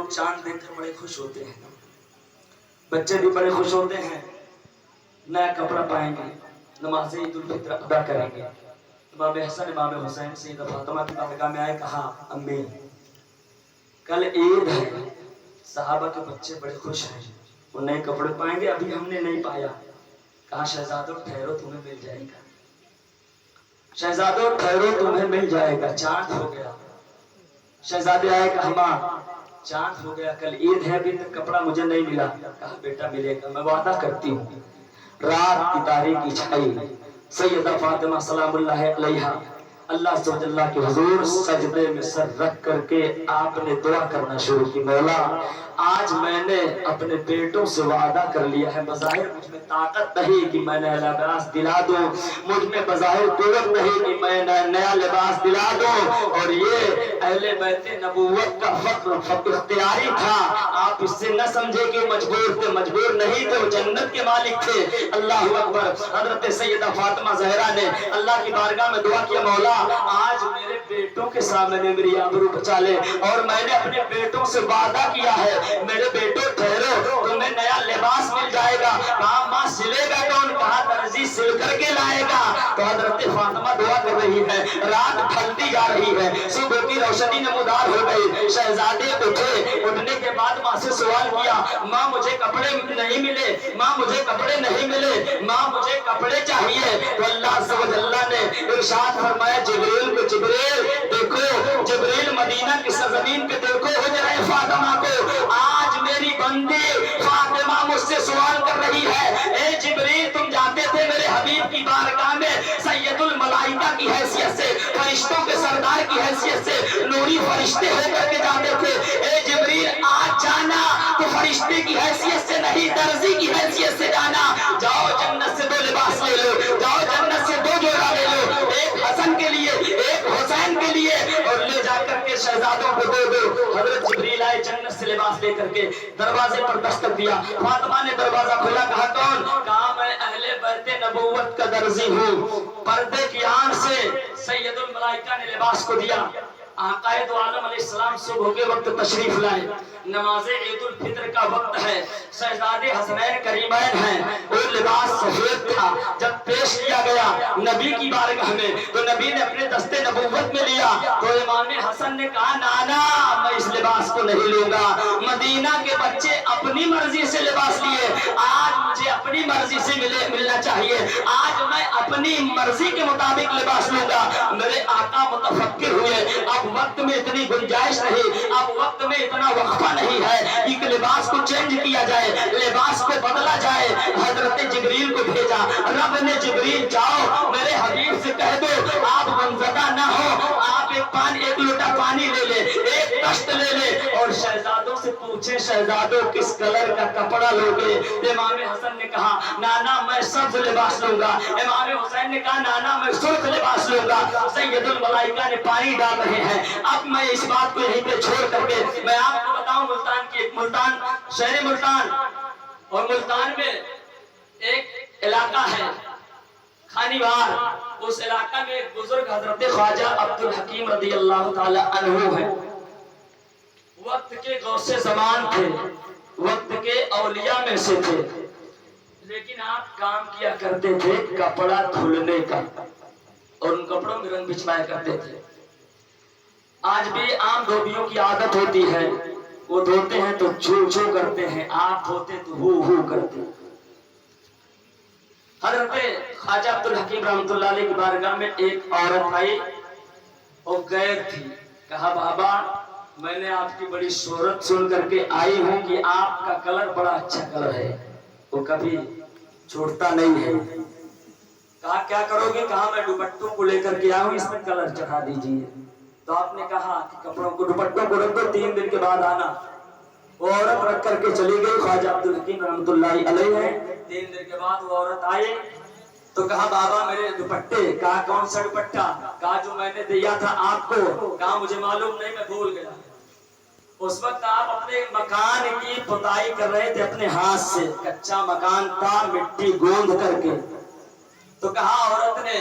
लोग चांद देखकर बड़े खुश होते हैं, बच्चे भी बड़े खुश होते हैं, नया कपड़ा पाएंगे, नमाज़े ईद उल फित्र अदा करेंगे। इमाम हसन इमाम हुसैन सैयदा फातिमा की बारगाह में आए, कहा अम्मी कल ईद है, सहाबा के बच्चे बड़े खुश हैं, वो नए कपड़े पाएंगे, अभी हमने नहीं पाया। कहा शहजादों ठहरो, तुम्हें मिल जाएगा, शहजादों ठहरो तुम्हें मिल जाएगा, चांद हो गया। शहजादे आए, कहा माँ चांद हो गया, कल ईद है, अभी तक कपड़ा मुझे नहीं मिला। कहा बेटा मिलेगा, मैं वादा करती हूँ। रात की तारीकी छाई, सैयदा फातिमा सलामुल्लाह अलैहा अल्लाह सुब्हानल्लाह के हुजूर सजदे में सर रख करके आपने दुआ करना शुरू की, मौला आज मैंने अपने बेटों से वादा कर लिया है, बज़ाहिर मुझ में ताकत नहीं कि मैं नया लिबास दिला दूं, मुझ में बज़ाहिर कुव्वत नहीं कि मैं नया लिबास दिला दूं, और ये अहले बैते नबूवत का फक्र इख्तियारी था, आप इससे न समझे कि मजबूर थे, मजबूर नहीं थे, वो जन्नत के मालिक थे। अल्लाह अकबर। हजरत सैयदा फातिमा ज़हरा ने अल्लाह की बारगाह में दुआ किया, मौला आज मेरे बेटों के सामने मेरी आबरू बचा ले, और मैंने अपने बेटों से वादा किया है, मेरे बेटों ठहरो तुम्हें नया लिबास मिल जाएगा। कहा माँ सिलेगा कौन? कहा दर्जी सिल करके लाएगा। तो हजरत फातिमा दुआ कर रही है, रात ढलती जा रही है, सुबह की रोशनी नमूदार हो गई। शहजादे उठे, उठने के बाद माँ से सवाल किया, माँ मुझे कपड़े नहीं मिले, माँ मुझे कपड़े नहीं मिले, माँ मुझे कपड़े चाहिए। तो अल्लाह सुब्हानल्लाह ने इरशाद फरमाया जिब्रील को, जिब्रील देखो, जिब्रील मदीना की सरजमीन पे देखो हुजरा फातिमा को, आज मेरी बंदी फातिमा मुझसे सवाल कर रही है, ए जिब्रील तुम जाते थे मेरे हबीब की बारगाह में सैयदुल मलाइका की हैसियत से, फरिश्तों के सरदार की हैसियत से, नूरी फरिश्ते होकर के जाते थे, ए जिब्रील आज जाना तो फरिश्ते की हैसियत से नहीं, दर्जी की हैसियत से जाना। जाओ जन्नत से 2 लिबास ले लो, जाओ जन्नत से 2 जोड़ा ले लो, एक हसन के लिए, एक हुसैन के लिए, और ले जाकर के शहजादों को दे दो। हजरत जिब्रील आए जन्नत से लिबास लेकर के, दरवाजे पर दस्तक दिया, फातिमा ने दरवाजा खोला, कहा कौन? कहा मैं अहले बैते नबूवत का दर्जी हूँ। पर्दे की आड़ से सैयदुल मलाइका ने लिबास को दिया। आकाए दो आलम अलैहिस्सलाम सुबह के वक्त तशरीफ लाए, नमाज़े ईद उल फित्र का वक्त है, शहजादे हसनैन करीमैन हैं, और लिबास सफेद था। जब पेश किया गया नबी की बारगाह में, तो नबी ने अपने दस्ते नबूवत में लिया, तो इमाम हसन ने कहा नाना मैं इस लिबास को नहीं लूंगा, मदीना के बच्चे अपनी मर्जी से लिबास लिए, आज मुझे अपनी मर्जी से मिलना चाहिए, आज मैं अपनी मर्जी के मुताबिक लिबास लूंगा। मेरे आका मुतफक्किर हुए, अब वक्त में इतनी गुंजाइश नहीं, अब वक्त में इतना वक्फा नहीं है कि लिबास को चेंज किया जाए, लिबास को बदला जाए। हजरत जिब्रील को भेजा, रब ने जिब्रील जाओ मेरे हबीब से कह दो आप गमज़दा ना हो, आप एक लोटा पानी ले ले, एक कश्त ले ले, और शहजादों से पूछे शहजादों किस कलर का कपड़ा लोगे? इमाम हसन ने कहा नाना मैं सब्ज लिबास लूंगा, इमाम हुसैन ने कहा नाना मैं सुर्ख लिबास लूंगा। सैयदुल मलाइका ने पानी डाल रहे हैं। अब मैं इस बात को यहीं पे छोड़ करके मैं आपको बताऊं, मुल्तान शहर मुल्तान, और मुल्तान में एक इलाका है खानीवार, उस इलाका में एक बुजुर्ग हजरत ख्वाजा अब्दुल हकीम रदी अल्लाह ताला अन्हु है। वक्त के गौसे ज़मान थे, वक्त के औलिया में से थे, लेकिन आप काम किया करते थे कपड़ा धुलने का, और उन कपड़ों में रंग बिछवाया करते थे। आज भी आम धोबियों की आदत होती है, वो धोते हैं तो छू छू करते हैं, आप धोते तो हु हु करते हैं। हजरत ख्वाजा अब्दुल हकीम रहमतुल्लाह अलैह की बारगाह में एक औरत आई और गैर थी। कहा बाबा मैंने आपकी बड़ी शोहरत सुन करके आई हूँ कि आपका कलर बड़ा अच्छा कलर है, वो कभी छोड़ता नहीं है। कहा क्या करोगे? कहा मैं दुपट्टों को लेकर के आया हूँ, इसमें कलर चढ़ा दीजिए। तो आपने कहा कि कपड़ों को दुपट्टों को रख दो, 3 दिन के बाद आना। वो औरत रख करके चली गई, ख्वाजा अब्दुल हकीम रहमतुल्लाह अलैह है। 3 दिन के बाद वो औरत आई तो कहा बाबा मेरे दुपट्टे। कहा कौन सा दुपट्टा? कहा जो मैंने दिया था आपको। कहा मुझे मालूम नहीं, मैं भूल गया। उस वक्त आप अपने मकान की पुताई कर रहे थे अपने हाथ से, कच्चा मकान था, मिट्टी गूंद करके। तो कहा औरत ने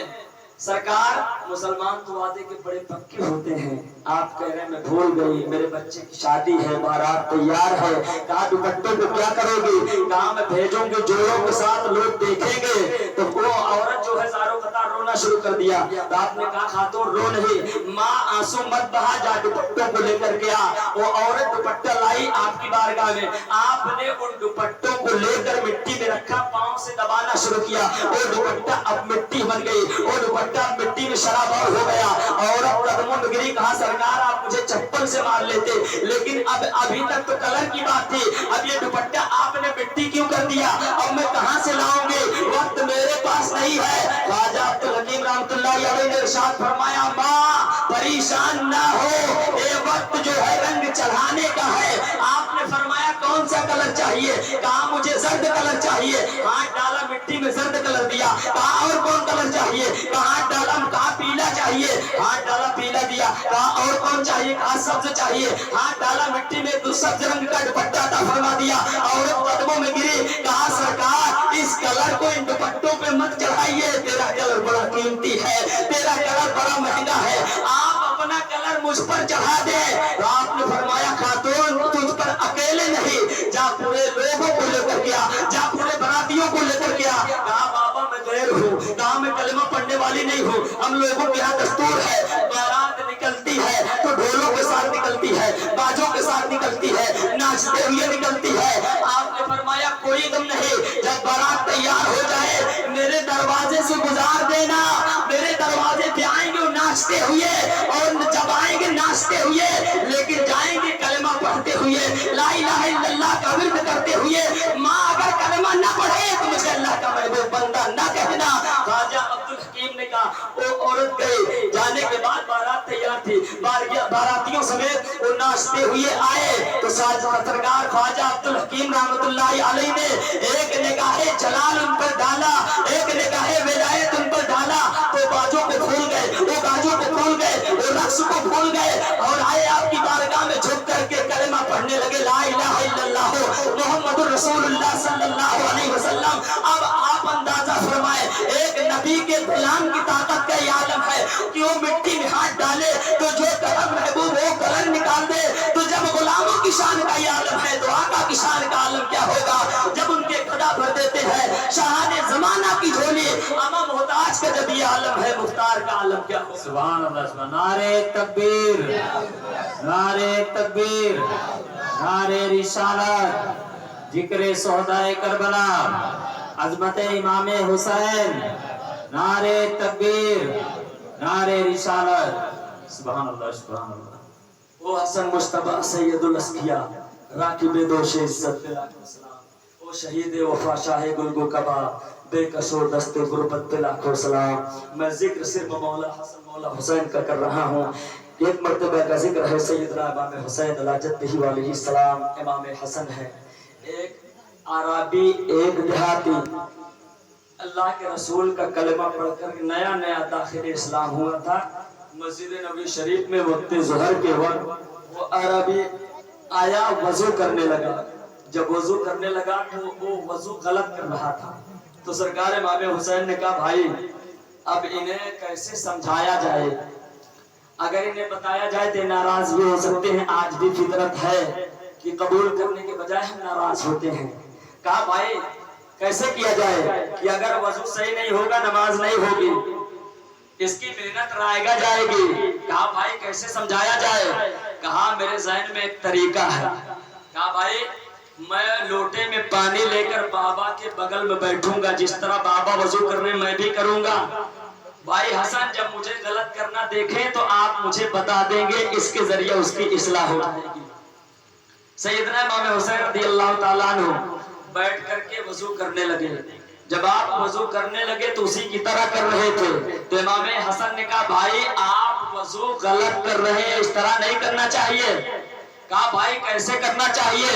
सरकार मुसलमान तो वादे के बड़े पक्के होते हैं। आप कह रहे हैं मैं भूल गई, मेरे बच्चे की शादी है, बारात तैयार है। कहा दुपट्टे को क्या करोगे? कहा मैं भेजूंगी जोड़ों के साथ, लोग देखेंगे। तो वो औरत जो है ज़ारो कतार रोना शुरू कर दिया। तो आपने कहा खातून रो नहीं, माँ आंसू मत बहा, जा दुपट्टों को लेकर के आ। वो औरत दुपट्टा लाई आपकी बारगाह में। आपने उन दुपट्टों को लेकर मिट्टी में रखा, पांव से दबाना शुरू किया। वो दुपट्टा अब मिट्टी बन गई, वो दुपट्टा मिट्टी में शराबार हो गया। औरत कदमों में गिरी, कहा सरकार आप मुझे चप्पल से मार लेते, लेकिन अब अभी तक तो कलर की बात थी, अब ये दुपट्टा आपने मिट्टी क्यों कर दिया? अब मैं कहां से लाऊंगी? वक्त मेरे पास नहीं है। ख्वाजा अब्दुल हकीम रहमतुल्लाह अलैह ने इरशाद फरमाया, माँ परेशान ना हो, ये वक्त जो है रंग चढ़ाने का है। आपने फरमाया कौन सा कलर चाहिए? कहा मुझे जर्द कलर चाहिए। हाथ डाला मिट्टी में, जर्द कलर दिया। कहा और कौन कलर चाहिए? कहा हाथ डाला, कहा पीला चाहिए। हाथ डाला, पीला दिया। कहा और कौन चाहिए? कहा सब्ज चाहिए। हाथ डाला मिट्टी में, तो सब्ज रंग का दुपट्टा अता फरमा दिया। औरत कदमों में गिरी, कहा सरकार इस कलर को इन दुपट्टों पे मत चढ़ाइए, तेरा कलर बड़ा कीमती है, तेरा कलर बड़ा महंगा है, आप अपना कलर मुझ पर चढ़ा दे। तो आपने फरमाया खातून तुझ पर अकेले नहीं, जा पूरे लोगों को लेकर के आ, जा पूरे बरातियों को लेकर के आ। कहा बाबा मैं गैर हूँ, कहा मैं कलमा पढ़ने वाली नहीं हूँ। हम लोगों के यहाँ दस्तूर है, बारात निकलती है तो ढोलों के साथ निकलती है, बाजों के साथ निकलती है, नाचते हुए निकलती है। आपने फरमाया कोई गम नहीं, जब बारात तैयार हो जाए मेरे दरवाजे से गुजार देना, मेरे दरवाजे पे आएंगे नाचते हुए, और जब आएंगे नाचते हुए लेकिन जाएंगे कलमा पढ़ते हुए, ला इलाहा इल्लल्लाह का विर्द करते हुए। माँ अगर कलमा न पढ़े तो मुझे अल्लाह का महबूब बंदा न कहना। ख्वाजा अब्दुल हकीम ने कहा, वो औरत गई, जाने के बाद बारात तैयार थी, बारातियों समेत वो नाचते हुए आए। तो सरकार ख्वाजा अब्दुल हकीम रहमतुल्लाह अलैह ने एक निगाहे जलाल उन पर डाला, एक निगाहे विलायत उन पर डाला। तो बाजों को भूल गए, वो गाजों को भूल गए, वो रक्स को भूल गए, और आए आपकी बारगाह में झुक करके कलमा पढ़ने लगे, ला इलाहा इल्लल्लाह मुहम्मदुर रसूलुल्लाह सल्लल्लाहु अलैहि वसल्लम। अब आप अंदाजा फरमाए एक नबी के गुलाम की ताकत का ये आलम है कि वो मिट्टी में हाथ डाले तो जो कलर महबूब वो कलर निकाल दे। तो जब गुलामों की शान का ये आलम है तो आका की शान का आलम क्या होगा? जब उनके खड़ा भर देते हैं शाहाने जमाना की झोली, अमा मोहताज का जब ये आलम है मुख्तार का आलम क्या होगा? सुभान अल्लाह, नारे तकबीर, नारे तकबीर, नारे रिसालत, जिक्र सोहदाए करबला, अजमत इमाम हुसैन, नारे तकबीर, नारे रिसालत। सुभान अल्लाह, सुभान अल्लाह। ओ हसन मुश्तबा सैयदुल अस्किया, राकिब दोशे इज्जत पे लाखों सलाम। ओ शहीद वफा शाह गुलगो कबा, बेकसो दस्ते गुरबत पे लाखों सलाम। मैं जिक्र सिर्फ मौला हसन मौला हुसैन का कर रहा हूँ। एक मर्तबा का जिक्र है सैयदना इमाम हुसैन अला जद्दिही वालिही सलाम, इमाम हसन है। एक आराबी, एक देहाती अल्लाह के रसूल का कलमा पढ़कर नया नया दाखिल इस्लाम हुआ था। मस्जिद नबी शरीफ में वक्त ज़ोहर के वक्त वो अरबी आया, वजू करने लगा। जब वजू करने लगा तो वो वजू गलत कर रहा था। तो सरकार इमाम हुसैन ने कहा भाई अब इन्हें कैसे समझाया जाए? अगर इन्हें बताया जाए तो नाराज भी हो सकते हैं। आज भी फितरत है कि कबूल करने के बजाय हम नाराज होते हैं। कहा भाई कैसे किया जाए कि अगर वजू सही नहीं होगा नमाज नहीं होगी, इसकी मेहनत रायगा जाएगी। कहा भाई कैसे समझाया जाए? कहा मेरे ज़हन में एक तरीका है। कहा भाई मैं लोटे में पानी लेकर बाबा के बगल में बैठूंगा, जिस तरह बाबा वजू कर रहे मैं भी करूंगा। भाई हसन जब मुझे गलत करना देखें तो आप मुझे बता देंगे, इसके जरिए उसकी इस्लाह हो जाएगी। सैयदना इमाम हुसैन रज़ियल्लाहु ताला अन्हु बैठ करके वजू करने लगे। जब आप वजू करने लगे तो उसी की तरह कर रहे थे। तो इमाम हसन ने कहा भाई आप वजू गलत कर रहे हैं, इस तरह नहीं करना चाहिए। कहा भाई कैसे करना चाहिए?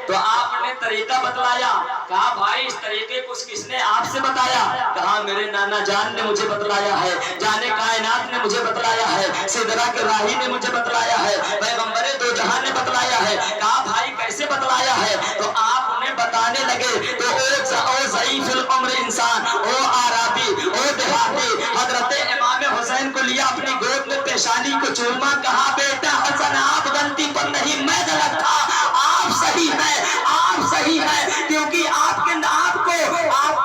तो आपने तरीका बतलाया। कहा भाई इस तरीके को किसने आपसे बताया? कहा मेरे नाना जान ने मुझे बतलाया है, जाने कायनात ने मुझे बतलाया है, सिदरा के राही ने मुझे बतलाया है, पैगंबरे दो जहां ने बतलाया है। कहा भाई कैसे बतलाया है? तो आप उन्हें बताने लगे। तो ओ ज़ईफुल उम्र इंसान, ओ आराबी, ओ देहाती हजरत इमाम हुसैन को लिया पेशानी को चूमा, कहा बेटा हसन आप गलती पर नहीं, मैं गलत था, आप सही है, आप सही है, क्योंकि आपके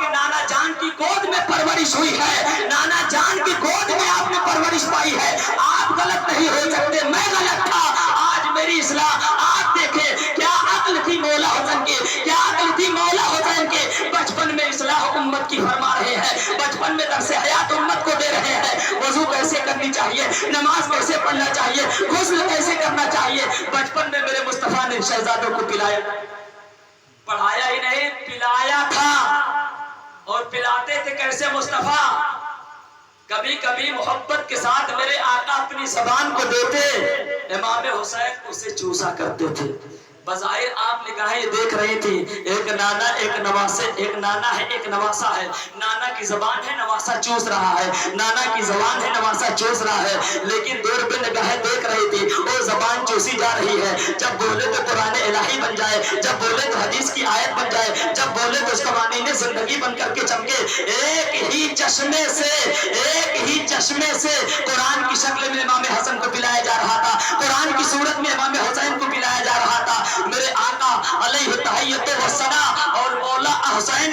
नाना जान की गोद में परवरिश हुई है, नाना जान की गोद में आपने परवरिश पाई है, आप गलत नहीं हो सकते, मैं गलत था, आज मेरी इस्लाह। आप देखें क्या अक्ल थी मौला हुसैन की, क्या अक्ल थी मौला हुसैन के, बचपन में इस्लाह उम्मत की फरमा रहे हैं, बचपन में दर्स हयात उम्मत को दे रहे हैं, वजू कैसे करनी चाहिए, नमाज कैसे पढ़ना चाहिए, गुस्ल कैसे करना चाहिए। बचपन में मेरे मुस्तफा ने शहजादों को पिलाया, पढ़ाया ही नहीं पिलाया था, और पिलाते थे कैसे मुस्तफा, कभी कभी मोहब्बत के साथ मेरे आका अपनी ज़बान को देते, इमाम हुसैन उसे चूसा करते थे। बज़ाहिर आप निगाहें देख रही थी, एक नाना एक नवासे, एक नाना है एक नवासा है, नाना की ज़बान है नवासा चूस रहा है, नाना की ज़बान है नवासा चूस रहा है, लेकिन दूर पे निगाहें देख रही थी, वो ज़बान चूसी जा रही है। जब बोले तो कुरान इलाही बन जाए, जब बोले तो हदीस की आयत बन जाए, जब बोले तो उसका वानीने जिंदगी बन करके चमके। एक ही चश्मे से कुरान की शक्ल में इमाम हसन को पिलाया जा रहा था, कुरान की सूरत में इमाम हुसैन को पिलाया जा रहा था। मेरे आका अलैहि तहियत व सना और मौला हसन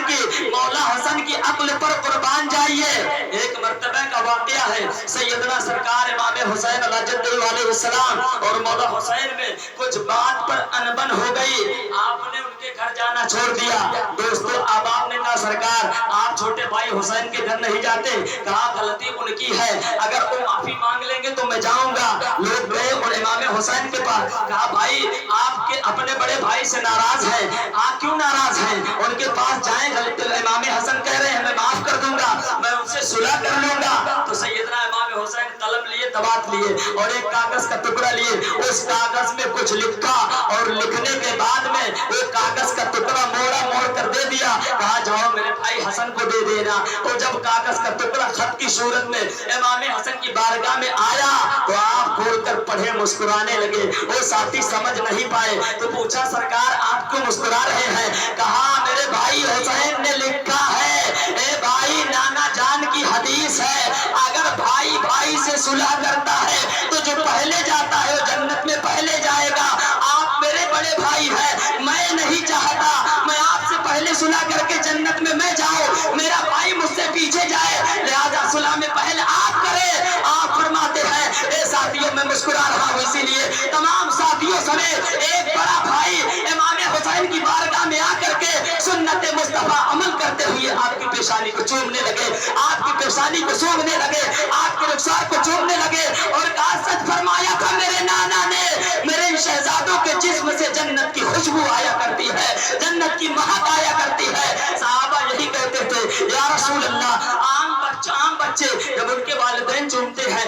की अक्ल पर कुर्बान जाइए। एक मर्तबे का वाकया है, सैयदना सरकार इमाम हुसैन अलैहिस्सलाम और मौला हुसैन में कुछ बात पर अनबन हो गई, आपने उनके घर जाना छोड़ दिया। दोस्तों अब आपने कहा सरकार आप छोटे भाई हुसैन के घर नहीं जाते, कहा गलती उनकी है, अगर वो माफी मांग लेंगे तो मैं जाऊंगा। लोग गए और इमाम हुसैन के पास, कहा भाई आपके अपने बड़े भाई से नाराज हैं, आप क्यों नाराज हैं, उनके पास जाएं, गलती इमाम हसन कह रहे हैं मैं माफ कर दूंगा, मैं उनसे सुलह कर लूंगा। तो सैयदना इमाम हुसैन कलम लिए, तबात लिए और एक कागज का टुकड़ा लिए, उस कागज में कुछ लिखा और लिखने के बाद में वो कागज का टुकड़ा मोड़ कर दे दिया, कहा जाओ मेरे भाई हसन को दे देना। तो जब कागज का टुकड़ा खत की सूरत में इमाम हसन की बारगाह में आया तो आप खोलकर पढ़े, मुस्कुराने लगे। वो साथी समझ नहीं पाए तो पूछा सरकार आप क्यों मुस्कुरा रहे हैं, कहा मेरे भाई हुसैन ने लिखा है, ए भाई नाना जान की हदीस है, अगर भाई भाई से सुलह करता है तो जो पहले जाता है वो जन्नत में पहले जाएगा। आप मेरे बड़े भाई हैं, मैं नहीं चाहता मैं आपसे पहले सुलह करके जन्नत में मैं जाऊं, मेरा भाई मुझसे पीछे जाए, लिहाजा सुलह में पहले आप करें। आप फरमाते हैं ए साथियों मैं मुस्कुरा रहा हूं, इसीलिए तमाम साथियों समेत एक बड़ा भाई इमाम हुसैन की बारगाह में आकर के सुन्नत मुस्तफा अमल करते हुए आपकी पेशानी को चूमने लगे, आपकी पेशानी को सूंघने लगे, आपके रुखसार को चूमने लगे और कहा सच फरमाया था मेरे नाना ने, मेरे शहजादों के जिस्म से जन्नत की खुशबू आया करती है, जन्नत की महक आया करती है। सहाबा यही कहते थे या रसूल अल्लाह, आम बच्चे जब उनके वालिदैन चूमते हैं,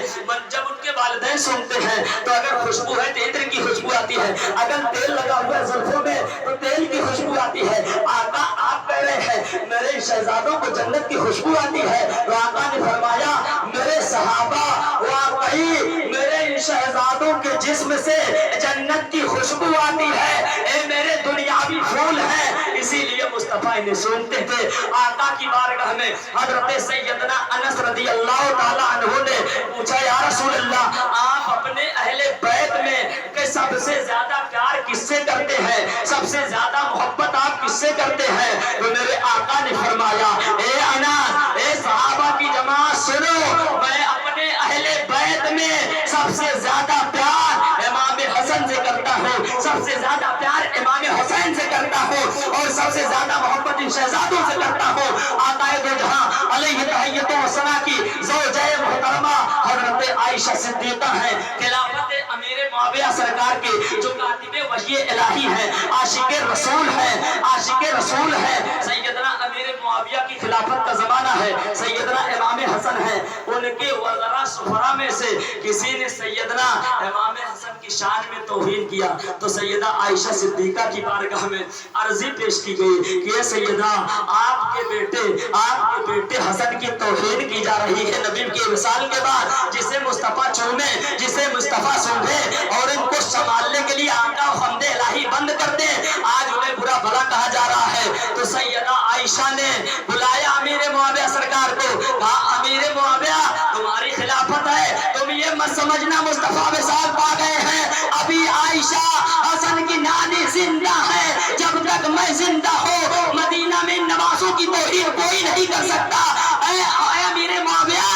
जब उनके वालिदैन सूंघते हैं तो अगर खुशबू है तो इत्र की खुशबू आती है, अगर तेल लगा हुआ है जुल्फों में तो तेल की खुशबू आती है। आका आप कह रहे हैं मेरे शहजादों को जन्नत की खुशबू आती है, तो आका ने फरमाया मेरे सहाबा वाकई मेरे शहजादों के जिस्म से जन्नत की खुशबू आती है, ए मेरे दुनियावी फूल है, इसीलिए मुस्तफा इन्हें सूंघते थे। आका की बारगाह में हजरत सैयदना अनस रज़ी अल्लाह ताला अन्हु ने पूछा या रसूल अल्लाह आप अपने अहले बैत में के सबसे ज्यादा प्यार किससे करते हैं, सबसे ज्यादा मोहब्बत आप किससे करते हैं, तो मेरे आका ने फरमाया ए अनस, ए सहाबा की जमात सुनो, मैं अपने अहले बैत में सबसे ज्यादा प्यार इमाम हसन से करता हूँ, सबसे ज्यादा प्यार इमाम हुसैन से करता हूँ और सबसे ज्यादा मोहब्बत इन शहजादों से करता हूँ। आकाए दो जहां अलैहि तहियत व सना की ज़ौजाए मोहतरमा हजरत आयशा सिद्दीका है, खिलाफत अमीर मुआविया सरकार के जो कातिबे वही इलाही है, आशिक रसूल है, सैयदना अमीर मुआविया की खिलाफत का जमाना है, सैयदना इमाम हसन है, उनके वज़रा सुफरा में से किसी ने सैयदना इमाम हसन की शान में तौहीन किया तो सैयदा आयशा सिद्दीका की बारगाह में अर्जी पेश की गई कि ये सैयदा आपके बेटे हसन की तौहीन की जा रही है नबी के विसाल के बाद, जिसे मुस्तफा चूमे, जिसे मुस्तफा सूंघे और इनको संभालने के लिए आका हमदे इलाही बंद कर दे, आज उन्हें बुरा भला कहा जा रहा है। तो सैयदा आयशा ने बुलाया अमीर मुआविया सरकार को, कहा अमीर मुआविया तुम्हारी खिलाफत है, तुम ये मत समझना मुस्तफा विसाल पा गए हैं। अभी आयशा हसन की नानी जिंदा है। जब तक मैं जिंदा हूँ मदीना में नवाजों की तौहीन कोई नहीं कर सकता। ऐ अमीर मुआविया,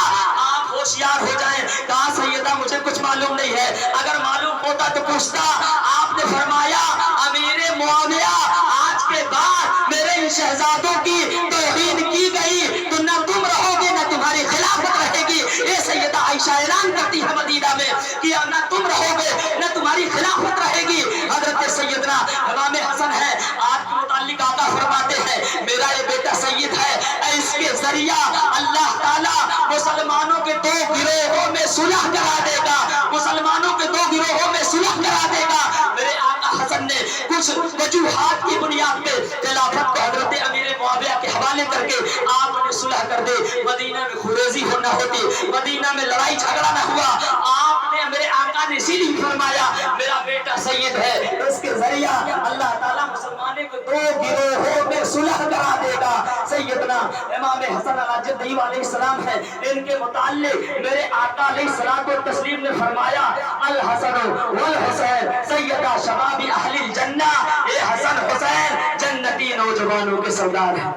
आप होशियार हो जाएं। कहा सैयदा मुझे कुछ मालूम नहीं है, अगर मालूम होता तो पूछता। आपने फरमाया अमीर मुआविया, आज के बाद मेरे इन शहजादों की तौहीन की गई तो न तुम रहोगे न तुम्हारी खिलाफत रहेगी। ये सैयदा आयशा ऐलान करती है मदीना में कि न तुम रहोगे न तुम्हारी खिलाफत रहेगी। हजरत सैयदना इमाम हसन है, आपके मुताल्लिक आका फरमाते हैं मेरा ये बेटा सैयद है, इसके जरिया अल्लाह ताला मुसलमानों के दो गिरोहों में सुलह करा देगा, मुसलमानों के दो गिरोहों में सुलह करा देगा। मेरे आका हसन ने कुछ वजूहात की बुनियाद पे खिलाफत को हजरत अमीर मुआविया के हवाले करके आपने सुलह कर दे। मदीना में खुरेजी होना होती, मदीना में लड़ाई झगड़ा न हुआ। आपने मेरे आका ने इसीलिए फरमाया मेरा बेटा सैयद है, इसके जरिया अल्लाह ताला मुसलमानों को दो गिरोहों में सुलह करा देगा। सैयदना इमाम हसन अलैहि अलैहिस्सलाम है, इनके मुताल्लिक मेरे आका अलैहिस्सलाम तस्लीम ने फरमाया अल हसन वल हुसैन सैयदा शबाबी अहलिल जन्ना। ये हसन हुसैन जन्नती नौजवानों के सरदार हैं,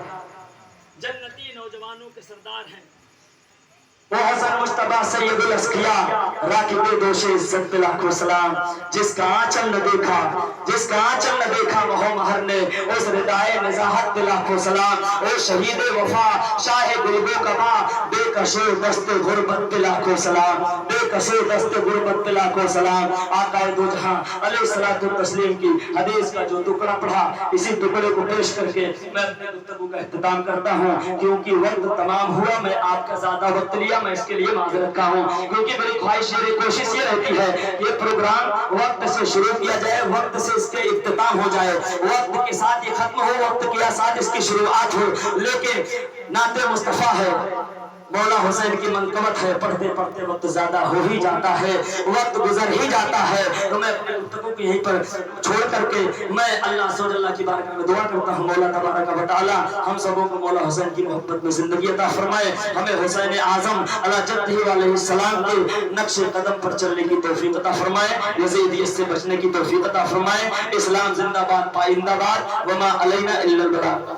जन्नती नौजवानों के सरदार हैं। वो हसन मुस्तफा सैयदुल अस्किया राकिबे दोषे इज्जत पे लाखों सलाम। जिसका आंचल न देखा, जिसका आंचल न देखा वह महर ने, उस रिदाए निजाहत पे लाखों सलाम। ओ शहीद वफा शाह गुरबो कबा बेकशो दस्ते गुरबत पे लाखों सलाम, बेकशो दस्ते गुरबत पे लाखों सलाम। आकाए दो जहां अलैहिस्सलातु तस्लीम की हदीस का जो टुकड़ा पढ़ा, इसी टुकड़े को पेश करके मैं अपने गुफ्तगू का इख्तिताम करता हूँ। क्योंकि वक्त तमाम हुआ, मैं आपका ज्यादा वक्त लिया, मैं इसके लिए माजरत का हूँ। क्योंकि मेरी ख्वाहिश मेरी कोशिश ये रहती है ये प्रोग्राम वक्त से शुरू किया जाए, वक्त से इसके इख्तिताम हो जाए, वक्त के साथ ये खत्म हो, वक्त के साथ इसकी शुरुआत हो। लेकिन नाते मुस्तफा है, मौला हुसैन की मनकबत है, पढ़ते पढ़ते वक्त ज्यादा हो ही जाता है, वक्त गुजर ही जाता है। तो मैं अपने गुफ्तगू को यहीं पर छोड़ करके मैं अल्लाह सुब्हानल्लाह की बारगाह में दुआ करता हूँ मौला तबारक व तआला हम सबों को मौला हुसैन की मोहब्बत में जिंदगी अता फरमाए। हमें हुसैन आजम अला जद्दिही अलैहिस्सलाम के नक्शे कदम पर चलने की तौफीक अता फरमाए, यजीदियत से बचने की तौफीक अता फरमाए। इस्लाम जिंदाबाद पाइंदाबाद, वमा अलैना इल्लल बलाग।